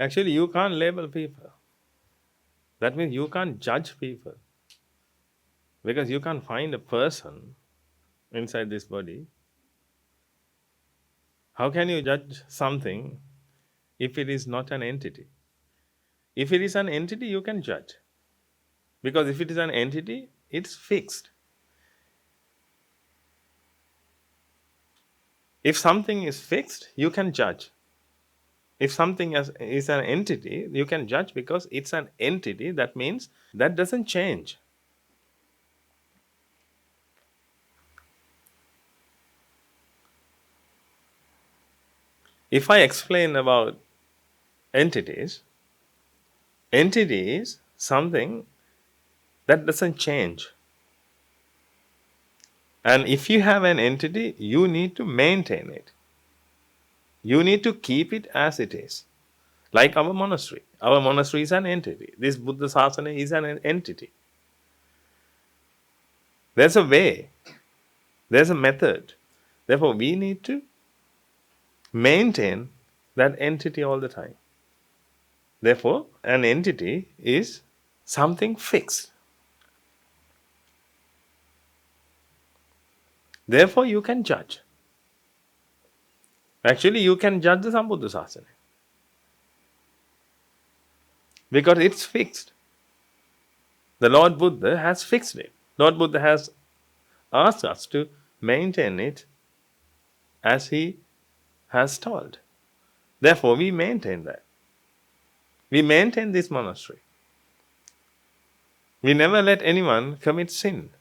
Actually, you can't label people. That means you can't judge people because you can't find a person inside this body. How can you judge something if it is not an entity? If it is an entity, you can judge. Because if it is an entity, it's fixed. If something is fixed, you can judge. If something is an entity, you can judge because it's an entity. That means that doesn't change. If I explain about entities, entity is something that doesn't change. And if you have an entity, you need to maintain it. You need to keep it as it is. Like our monastery. Our monastery is an entity. This Buddha Sasana is an entity. There's a way, there's a method. Therefore, we need to maintain that entity all the time. Therefore, an entity is something fixed. Therefore, you can judge. Actually, you can judge the Sambuddha Sasana because it's fixed. The Lord Buddha has fixed it. Lord Buddha has asked us to maintain it as he has told. Therefore, we maintain that. We maintain this monastery. We never let anyone commit sin.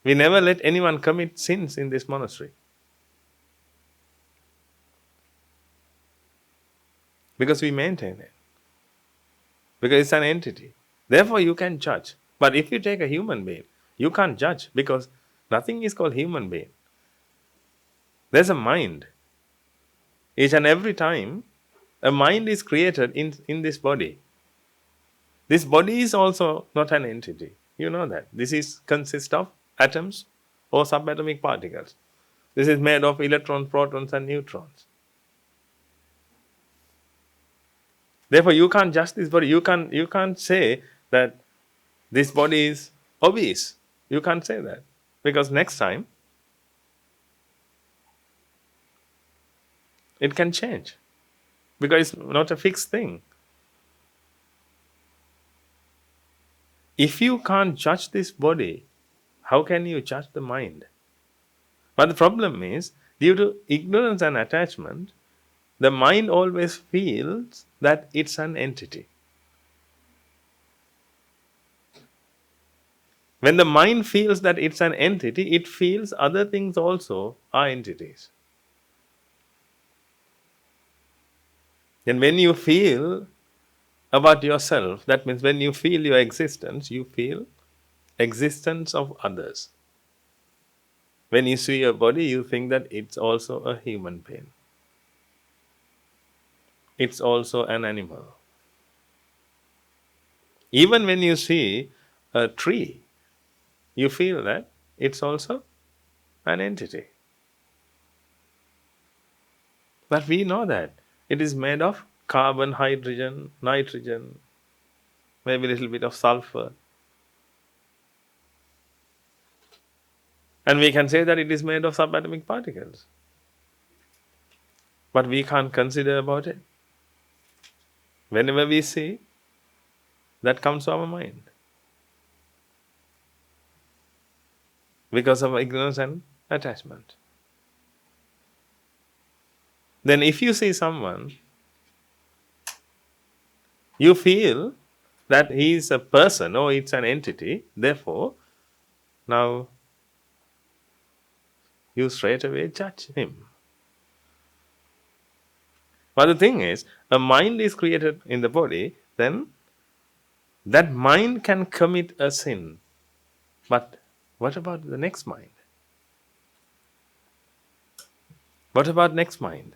We never let anyone commit sins in this monastery. Because we maintain it. Because it's an entity. Therefore, you can judge. But if you take a human being, you can't judge because nothing is called human being. There's a mind. Each and every time, a mind is created in this body. This body is also not an entity. You know that. This consists of atoms or subatomic particles. This is made of electrons, protons, and neutrons. Therefore, you can't judge this body. You can't say that this body is obese. You can't say that. Because next time, it can change. Because it's not a fixed thing. If you can't judge this body, how can you judge the mind? But the problem is, due to ignorance and attachment, the mind always feels that it's an entity. When the mind feels that it's an entity, it feels other things also are entities. And when you feel about yourself, that means when you feel your existence, you feel existence of others. When you see your body, you think that it's also a human being. It's also an animal. Even when you see a tree, you feel that it's also an entity. But we know that it is made of carbon, hydrogen, nitrogen, maybe a little bit of sulfur. And we can say that it is made of subatomic particles. But we can't consider about it. Whenever we see, that comes to our mind. Because of ignorance and attachment. Then if you see someone, you feel that he is a person or it's an entity, therefore, now you straight away judge him. But the thing is, a mind is created in the body, then that mind can commit a sin. But what about the next mind? What about next mind?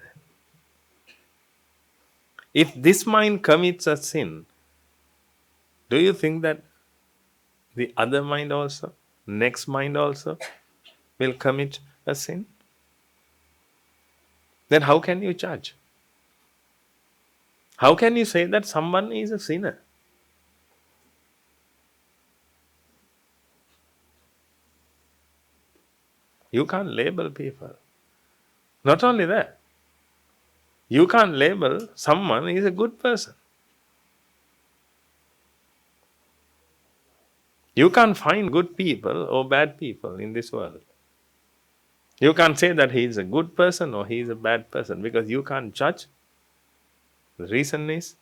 If this mind commits a sin, do you think that the other mind also, next mind also, will commit a sin? Then how can you judge? How can you say that someone is a sinner? You can't label people. Not only that, you can't label someone is a good person. You can't find good people or bad people in this world. You can't say that he is a good person or he is a bad person because you can't judge. The reason is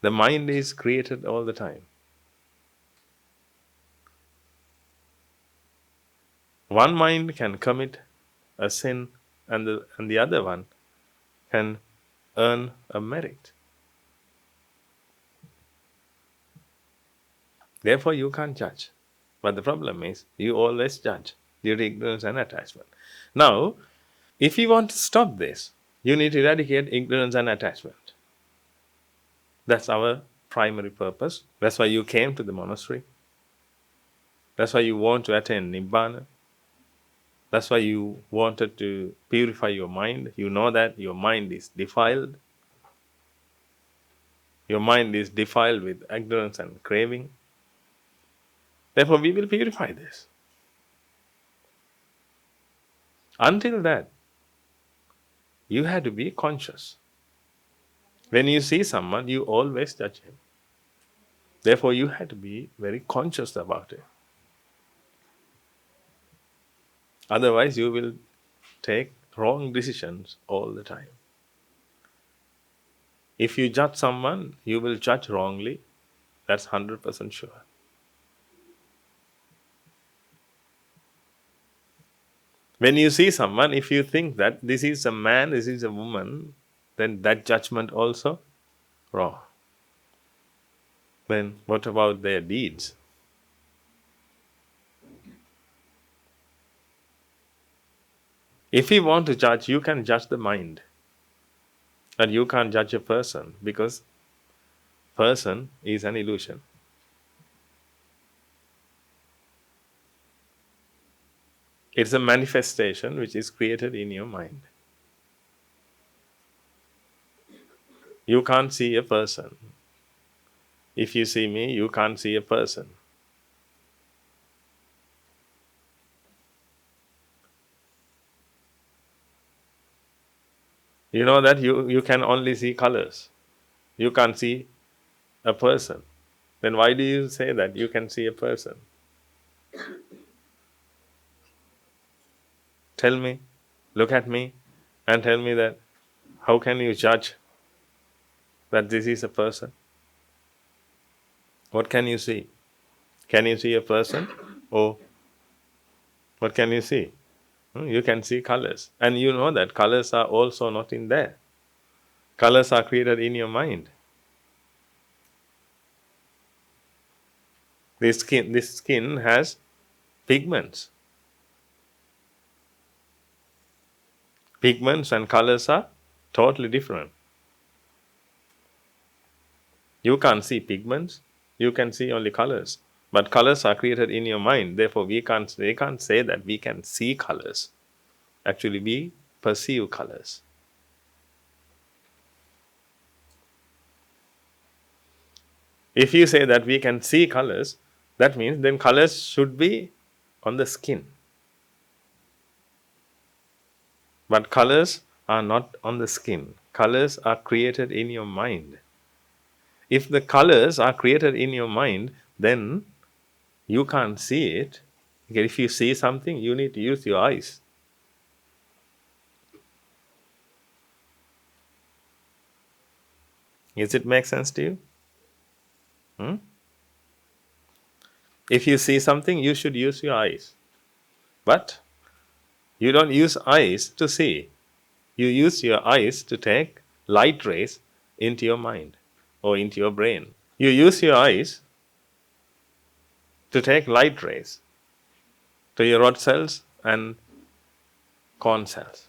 the mind is created all the time. One mind can commit a sin and the other one can earn a merit. Therefore, you can't judge. But the problem is you always judge due to ignorance and attachment. Now, if you want to stop this, you need to eradicate ignorance and attachment. That's our primary purpose. That's why you came to the monastery. That's why you want to attain Nibbana. That's why you wanted to purify your mind. You know that your mind is defiled. Your mind is defiled with ignorance and craving. Therefore, we will purify this. Until that, you have to be conscious. When you see someone, you always judge him. Therefore, you have to be very conscious about it. Otherwise, you will take wrong decisions all the time. If you judge someone, you will judge wrongly. That's 100% sure. When you see someone, if you think that this is a man, this is a woman, then that judgment also wrong. Then what about their deeds? If you want to judge, you can judge the mind. And you can't judge a person because person is an illusion. It's a manifestation which is created in your mind. You can't see a person. If you see me, you can't see a person. You know that you can only see colors. You can't see a person. Then why do you say that you can see a person? Tell me, look at me, and tell me that how can you judge that this is a person? What can you see? Can you see a person? Or what can you see? You can see colors. And you know that colors are also not in there. Colors are created in your mind. This skin has pigments. Pigments and colors are totally different. You can't see pigments. You can see only colors. But colors are created in your mind. Therefore, they can't say that we can see colors. Actually, we perceive colors. If you say that we can see colors, that means then colors should be on the skin. But colors are not on the skin. Colors are created in your mind. If the colors are created in your mind, then you can't see it. Okay, if you see something, you need to use your eyes. Does it make sense to you? If you see something, you should use your eyes. But you don't use eyes to see. You use your eyes to take light rays into your mind or into your brain. You use your eyes to take light rays to your rod cells and corn cells.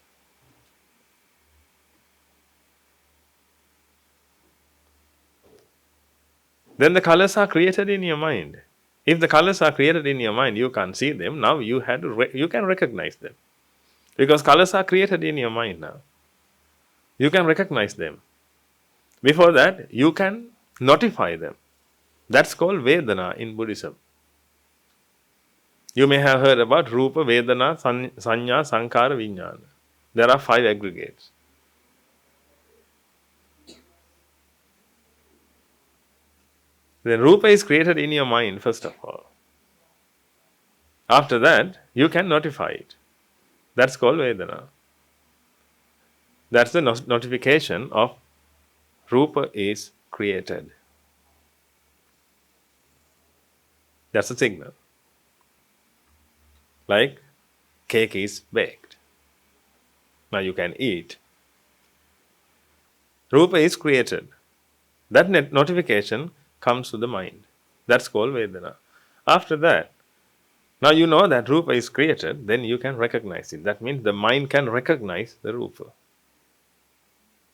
Then the colors are created in your mind. If the colors are created in your mind, you can't see them. Now you can recognize them. Because colors are created in your mind now. You can recognize them. Before that, you can notify them. That's called Vedana in Buddhism. You may have heard about Rupa, Vedana, Sanya, Sankara, Vijnana. There are 5 aggregates. Then Rupa is created in your mind, first of all. After that, you can notify it. That's called Vedana. That's the notification of Rupa is created. That's a signal. Like cake is baked. Now you can eat. Rupa is created. That notification comes to the mind. That's called Vedana. After that, now you know that Rupa is created, then you can recognize it. That means the mind can recognize the Rupa.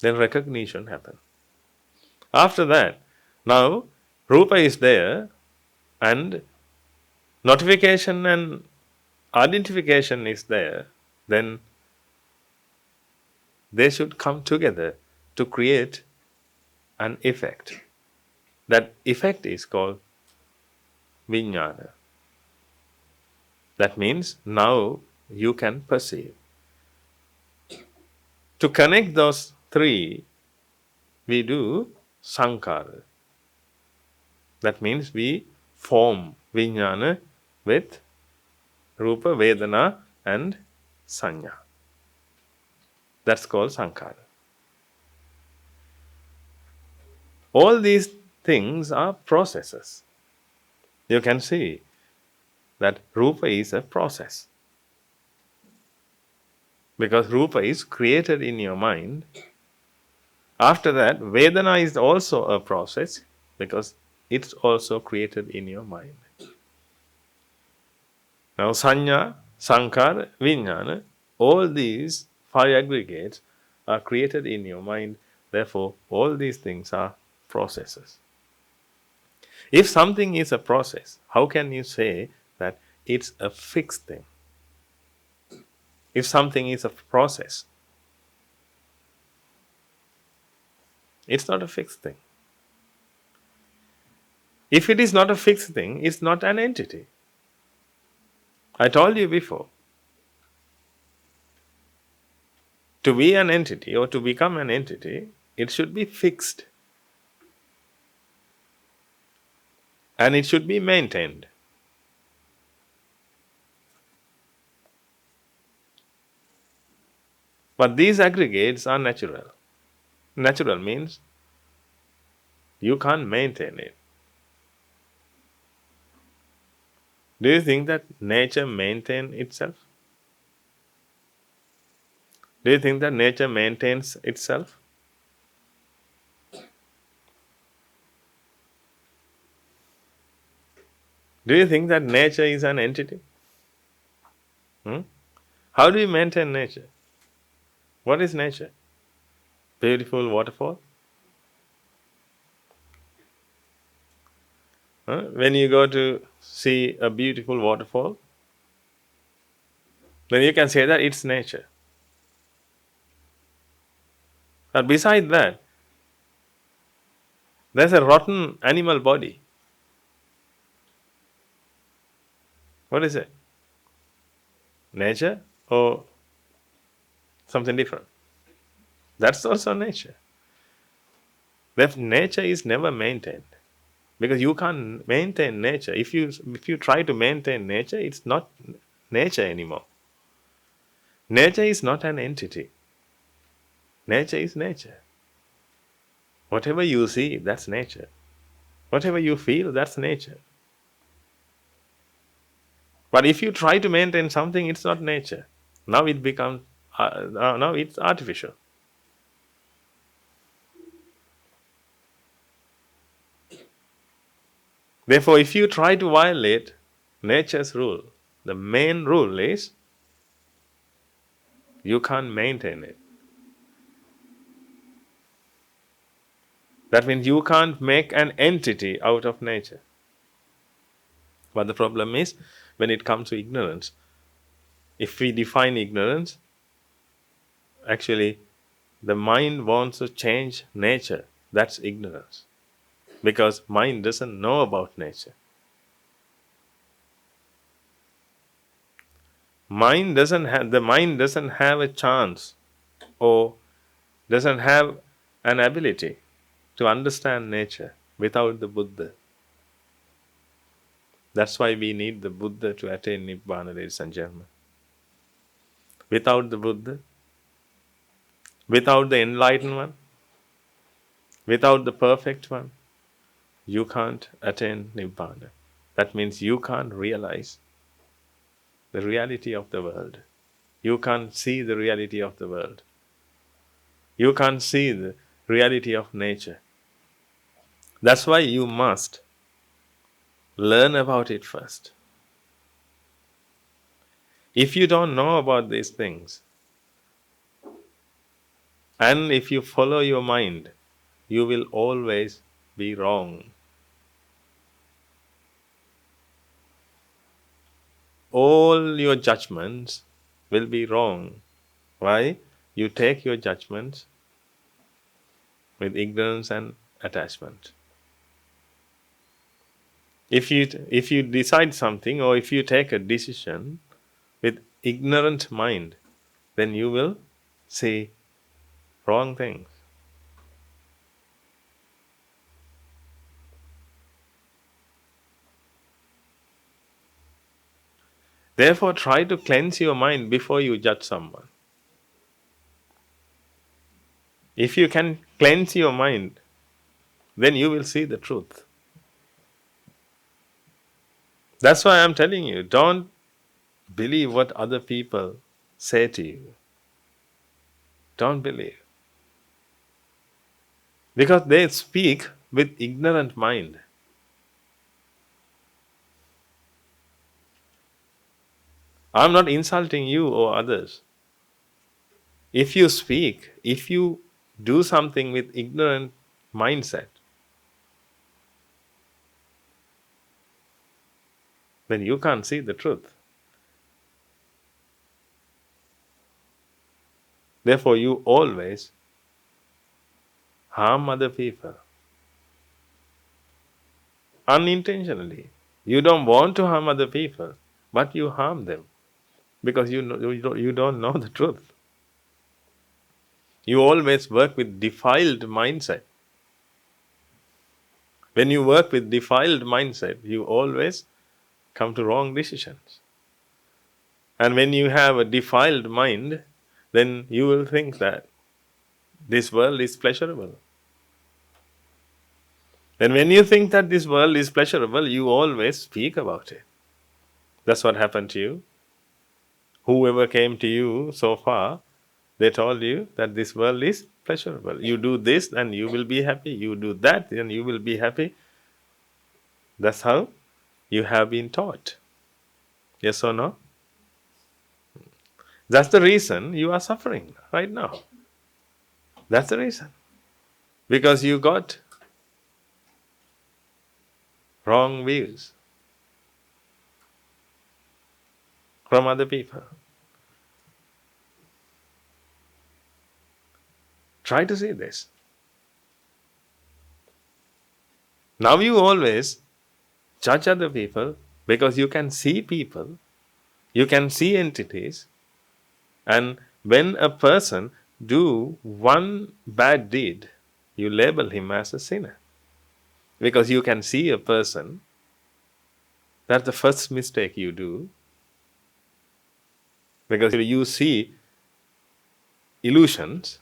Then recognition happens. After that, now Rupa is there and notification and identification is there, then they should come together to create an effect. That effect is called Vijnana. That means now you can perceive. To connect those 3, we do Sankara. That means we form Vijnana with Rupa, Vedana and Sanya. That's called Sankara. All these things are processes. You can see that Rupa is a process. Because Rupa is created in your mind. After that, Vedana is also a process because it's also created in your mind. Now, Sanya, Sankara, Vijnana, all these 5 aggregates are created in your mind. Therefore, all these things are processes. If something is a process, how can you say that it's a fixed thing? If something is a process, it's not a fixed thing. If it is not a fixed thing, it's not an entity. I told you before, to be an entity or to become an entity, it should be fixed. And it should be maintained. But these aggregates are natural. Natural means you can't maintain it. Do you think that nature maintains itself? Do you think that nature maintains itself? Do you think that nature is an entity? How do you maintain nature? What is nature? Beautiful waterfall? When you go to see a beautiful waterfall, then you can say that it's nature. But beside that, there's a rotten animal body. What is it? Nature or something different? That's also nature. Therefore, nature is never maintained. Because you can't maintain nature. If you try to maintain nature, it's not nature anymore. Nature is not an entity. Nature is nature. Whatever you see, that's nature. Whatever you feel, that's nature. But if you try to maintain something, it's not nature. Now it becomes, now it's artificial. Therefore, if you try to violate nature's rule, the main rule is you can't maintain it. That means you can't make an entity out of nature. But the problem is, when it comes to ignorance, if we define ignorance, actually the mind wants to change nature That's ignorance. Because mind doesn't know about nature. The mind doesn't have a chance or doesn't have an ability to understand nature without the Buddha. That's why we need the Buddha to attain Nibbana, ladies and gentlemen. Without the Buddha, without the enlightened one, without the perfect one, you can't attain Nibbana. That means you can't realize the reality of the world. You can't see the reality of the world. You can't see the reality of nature. That's why you must learn about it first. If you don't know about these things, and if you follow your mind, you will always be wrong. All your judgments will be wrong. Why? You take your judgments with ignorance and attachment. If you decide something or if you take a decision with ignorant mind, then you will say wrong things. Therefore, try to cleanse your mind before you judge someone. If you can cleanse your mind, then you will see the truth. That's why I'm telling you, don't believe what other people say to you. Don't believe. Because they speak with ignorant mind. I'm not insulting you or others. If you speak, if you do something with ignorant mindset, then you can't see the truth. Therefore, you always harm other people unintentionally. You don't want to harm other people, but you harm them because you don't know the truth. You always work with defiled mindset. When you work with defiled mindset, you always come to wrong decisions. And when you have a defiled mind, then you will think that this world is pleasurable. And when you think that this world is pleasurable, you always speak about it. That's what happened to you. Whoever came to you so far, they told you that this world is pleasurable. You do this and you will be happy. You do that and you will be happy. That's how you have been taught. Yes or no? That's the reason you are suffering right now. That's the reason. Because you got wrong views from other people. Try to see this. Now you always judge other people because you can see people, you can see entities, and when a person do one bad deed, you label him as a sinner. Because you can see a person, that's the first mistake you do. Because you see illusions.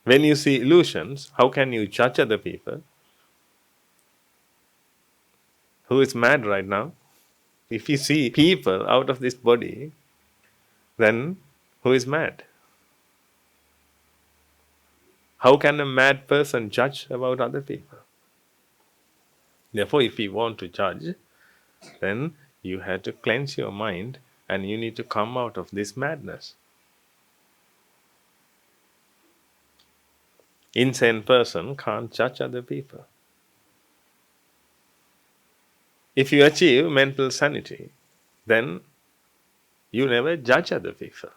When you see illusions, how can you judge other people? Who is mad right now? If you see people out of this body, then who is mad? How can a mad person judge about other people? Therefore, if you want to judge, then you have to cleanse your mind and you need to come out of this madness. Insane person can't judge other people. If you achieve mental sanity, then you never judge other people.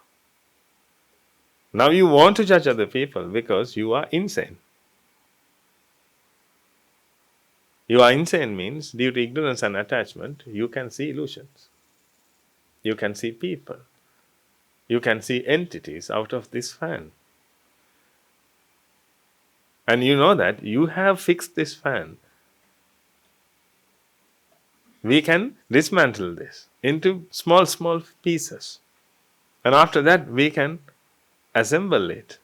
Now you want to judge other people because you are insane. You are insane means due to ignorance and attachment, you can see illusions. You can see people. You can see entities out of this fan. And you know that you have fixed this fan. We can dismantle this into small, small pieces. And after that, we can assemble it.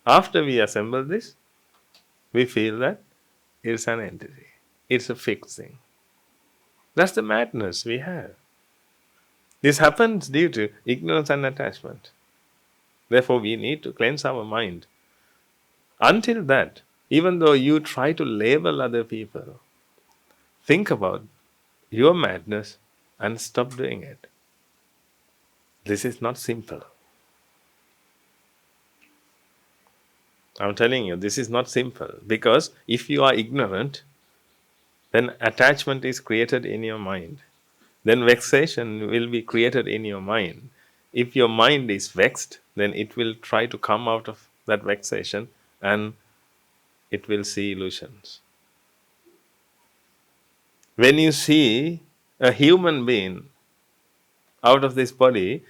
After we assemble this, we feel that it's an entity. It's a fixed thing. That's the madness we have. This happens due to ignorance and attachment. Therefore, we need to cleanse our mind. Until that, even though you try to label other people, think about your madness and stop doing it. This is not simple. I'm telling you, this is not simple. Because if you are ignorant, then attachment is created in your mind. Then vexation will be created in your mind. If your mind is vexed, then it will try to come out of that vexation and it will see illusions. When you see a human being out of this body,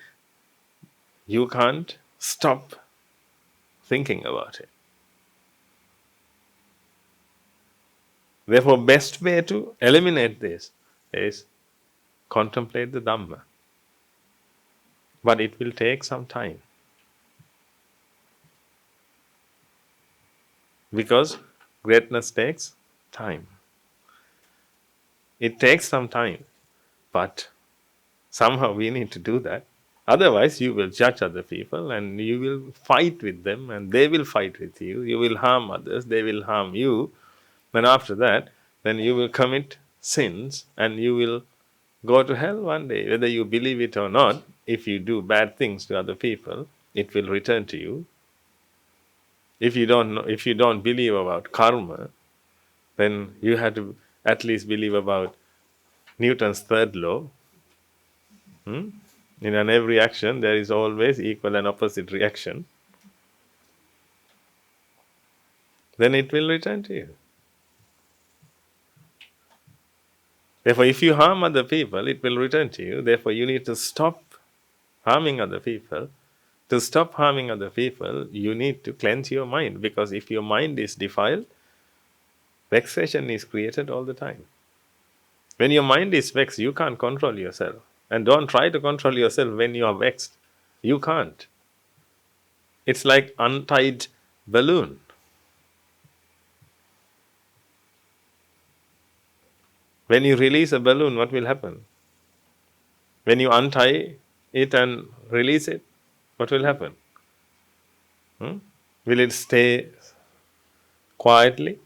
you can't stop thinking about it. Therefore, best way to eliminate this is contemplate the Dhamma. But it will take some time. Because greatness takes time. It takes some time. But somehow we need to do that. Otherwise, you will judge other people and you will fight with them and they will fight with you. You will harm others, they will harm you. Then after that, then you will commit sins and you will go to hell one day. Whether you believe it or not, if you do bad things to other people, it will return to you. If you don't believe about karma, then you have to at least believe about Newton's third law. In every action, there is always equal and opposite reaction. Then it will return to you. Therefore, if you harm other people, it will return to you. Therefore, you need to stop harming other people. To stop harming other people, you need to cleanse your mind. Because if your mind is defiled, vexation is created all the time. When your mind is vexed, you can't control yourself. And don't try to control yourself when you are vexed. You can't. It's like untied balloon. When you release a balloon, what will happen? When you untie it and release it, what will happen? Will it stay quietly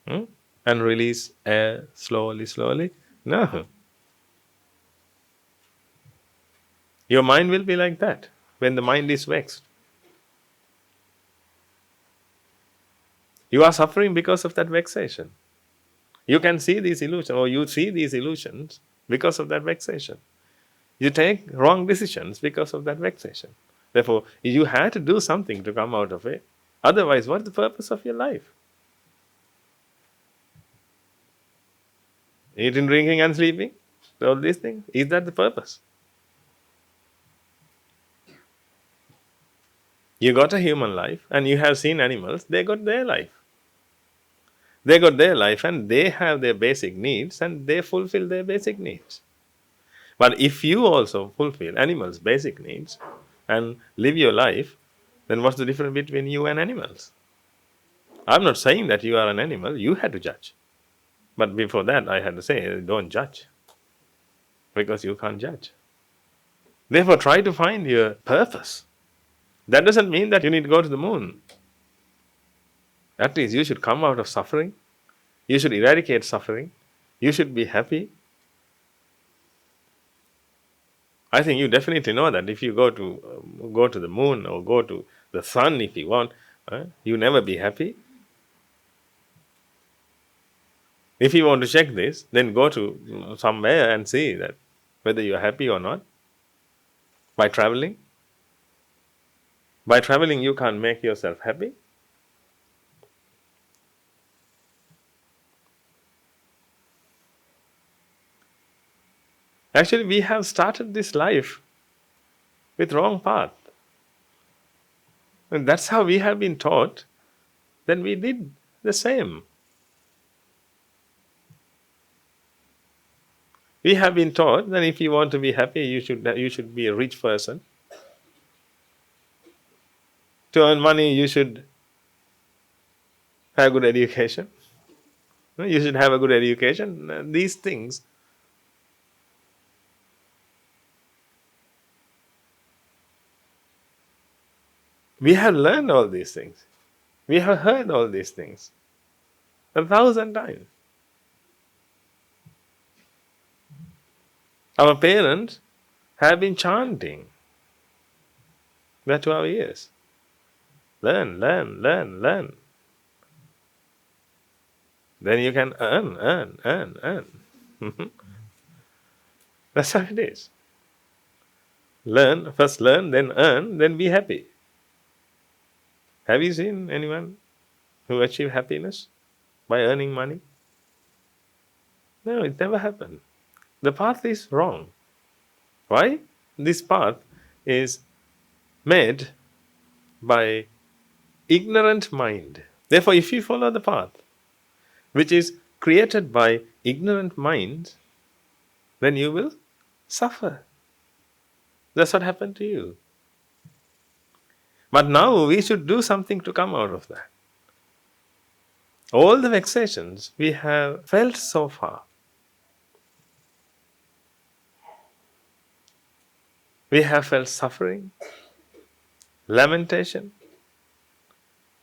and release air slowly, slowly? No. Your mind will be like that when the mind is vexed. You are suffering because of that vexation. You can see these illusions, or you see these illusions because of that vexation. You take wrong decisions because of that vexation. Therefore, you had to do something to come out of it. Otherwise, what's the purpose of your life? Eating, drinking, and sleeping? All these things? Is that the purpose? You got a human life, and you have seen animals, they got their life. They got their life, and they have their basic needs, and they fulfill their basic needs. But if you also fulfill animals' basic needs and live your life, then what's the difference between you and animals? I'm not saying that you are an animal, you had to judge. But before that, I had to say, don't judge. Because you can't judge. Therefore, try to find your purpose. That doesn't mean that you need to go to the moon. At least you should come out of suffering. You should eradicate suffering. You should be happy. I think you definitely know that if you go to the moon or go to the sun if you want, you never be happy. If you want to check this, then go to somewhere and see that whether you are happy or not by traveling. By traveling, you can't make yourself happy. Actually, we have started this life with wrong path. And that's how we have been taught. Then we did the same. We have been taught that if you want to be happy, you should be a rich person. To earn money, you should have good education. You should have a good education. These things. We have learned all these things. We have heard all these things 1,000 times. Our parents have been chanting that to our ears. Learn, learn, learn, learn. Then you can earn. That's how it is. First learn, then earn, then be happy. Have you seen anyone who achieved happiness by earning money? No, it never happened. The path is wrong. Why? This path is made by ignorant mind. Therefore, if you follow the path which is created by ignorant minds, then you will suffer. That's what happened to you. But now we should do something to come out of that. All the vexations we have felt so far, we have felt suffering, lamentation,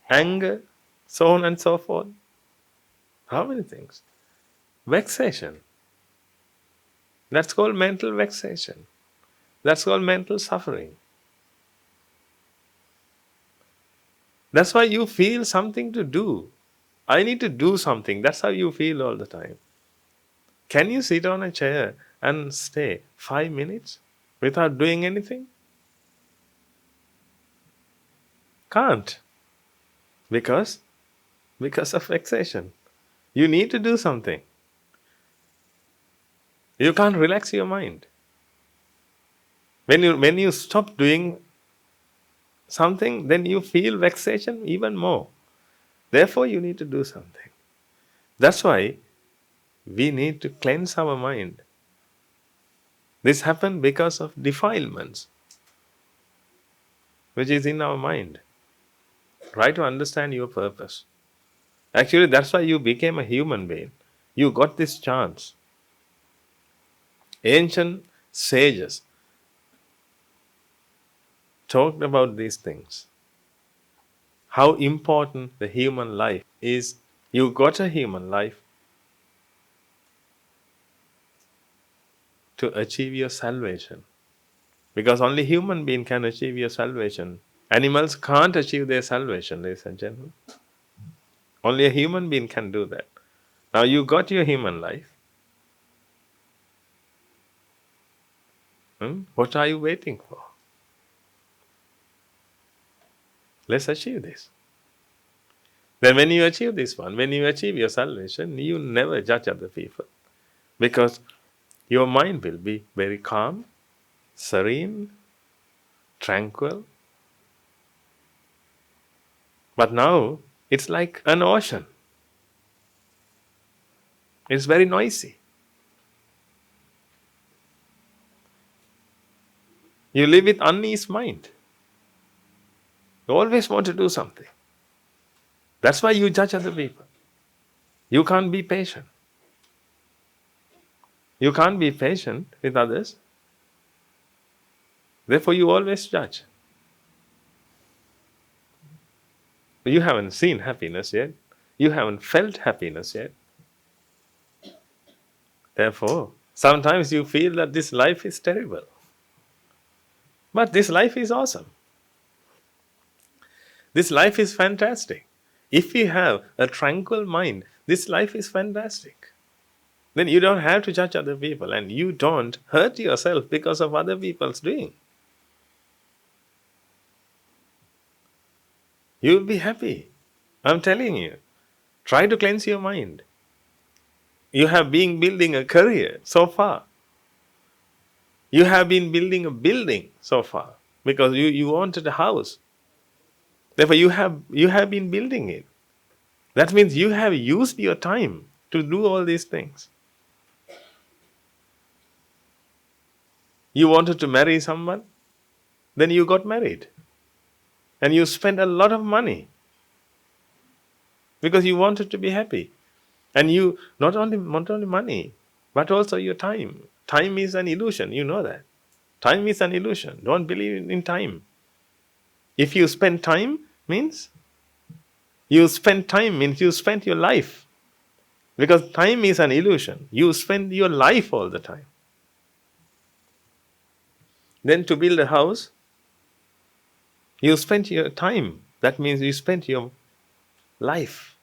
anger, so on and so forth. How many things? Vexation. That's called mental vexation. That's called mental suffering. That's why you feel something to do. I need to do something. That's how you feel all the time. Can you sit on a chair and stay 5 minutes without doing anything? Can't. Because of vexation. You need to do something. You can't relax your mind. When you stop doing something, then you feel vexation even more. Therefore, you need to do something. That's why we need to cleanse our mind. This happened because of defilements, which is in our mind. Try to understand your purpose. Actually, that's why you became a human being. You got this chance. Ancient sages talked about these things. How important the human life is. You got a human life to achieve your salvation. Because only human being can achieve your salvation. Animals can't achieve their salvation, ladies and gentlemen. Only a human being can do that. Now you got your human life. What are you waiting for? Let's achieve this. Then when you achieve this one, when you achieve your salvation, you never judge other people. Because your mind will be very calm, serene, tranquil. But now it's like an ocean. It's very noisy. You live with unease mind. You always want to do something. That's why you judge other people. You can't be patient. You can't be patient with others. Therefore, you always judge. You haven't seen happiness yet. You haven't felt happiness yet. Therefore, sometimes you feel that this life is terrible. But this life is awesome. This life is fantastic. If you have a tranquil mind, this life is fantastic. Then you don't have to judge other people and you don't hurt yourself because of other people's doing. You will be happy. I'm telling you. Try to cleanse your mind. You have been building a career so far. You have been building a building so far because you wanted a house. Therefore, you have been building it. That means you have used your time to do all these things. You wanted to marry someone, then you got married. And you spent a lot of money because you wanted to be happy. And you not only money, but also your time. Time is an illusion, you know that. Time is an illusion. Don't believe in time. If you spend time, means you spent your life. Because time is an illusion. You spend your life all the time. Then to build a house, you spent your time. That means you spent your life.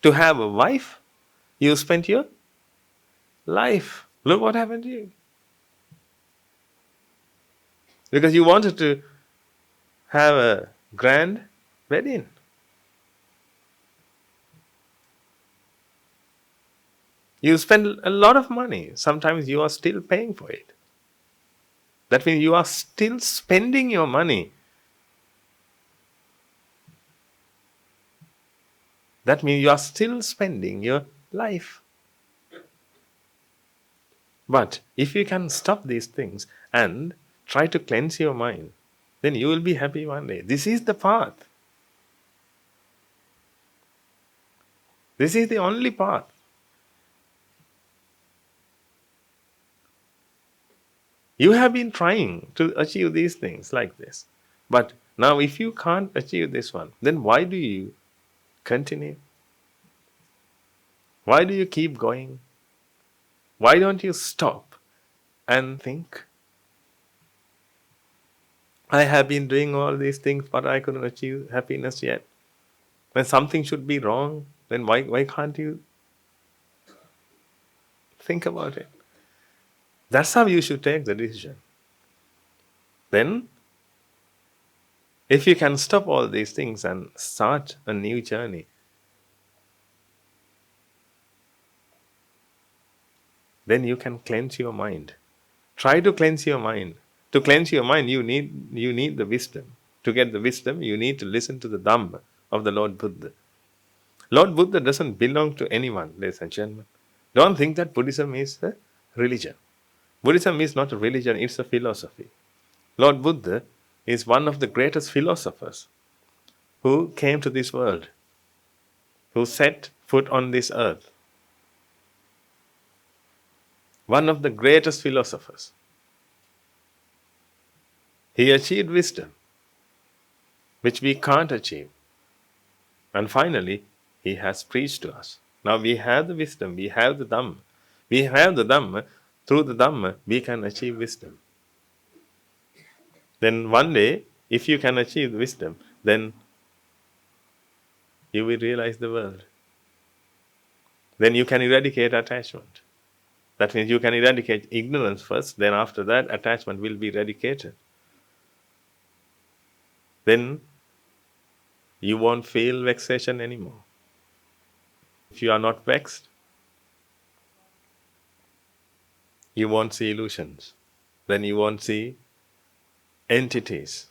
To have a wife, you spent your life. Look what happened to you. Because you wanted to have a grand wedding. You spend a lot of money. Sometimes you are still paying for it. That means you are still spending your money. That means you are still spending your life. But if you can stop these things and try to cleanse your mind, then you will be happy one day. This is the path. This is the only path. You have been trying to achieve these things like this. But now if you can't achieve this one, then why do you continue? Why do you keep going? Why don't you stop and think? I have been doing all these things, but I couldn't achieve happiness yet. When something should be wrong, then why can't you think about it? That's how you should take the decision. Then, if you can stop all these things and start a new journey, then you can cleanse your mind. Try to cleanse your mind. To cleanse your mind, you need the wisdom. To get the wisdom, you need to listen to the Dhamma of the Lord Buddha. Lord Buddha doesn't belong to anyone, ladies and gentlemen. Don't think that Buddhism is a religion. Buddhism is not a religion, it's a philosophy. Lord Buddha is one of the greatest philosophers who came to this world, who set foot on this earth. One of the greatest philosophers. He achieved wisdom, which we can't achieve. And finally, he has preached to us. Now we have the wisdom, we have the Dhamma. We have the Dhamma. Through the Dhamma, we can achieve wisdom. Then one day, if you can achieve wisdom, then you will realize the world. Then you can eradicate attachment. That means you can eradicate ignorance first, then after that, attachment will be eradicated. Then you won't feel vexation anymore. If you are not vexed, you won't see illusions. Then you won't see entities.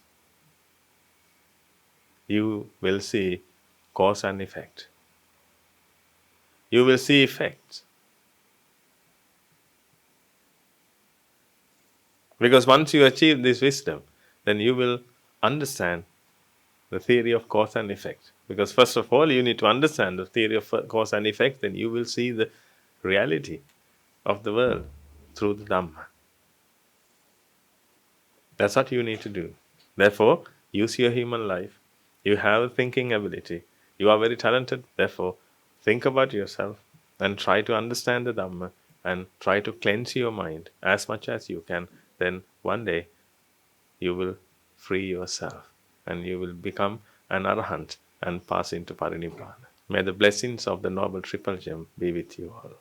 You will see cause and effect. You will see effects. Because once you achieve this wisdom, then you will understand the theory of cause and effect. Because first of all, you need to understand the theory of cause and effect, then you will see the reality of the world through the Dhamma. That's what you need to do. Therefore, use your human life. You have a thinking ability. You are very talented. Therefore, think about yourself and try to understand the Dhamma and try to cleanse your mind as much as you can. Then one day you will free yourself and you will become an arahant and pass into parinibbana. May the blessings of the Noble Triple Gem be with you all.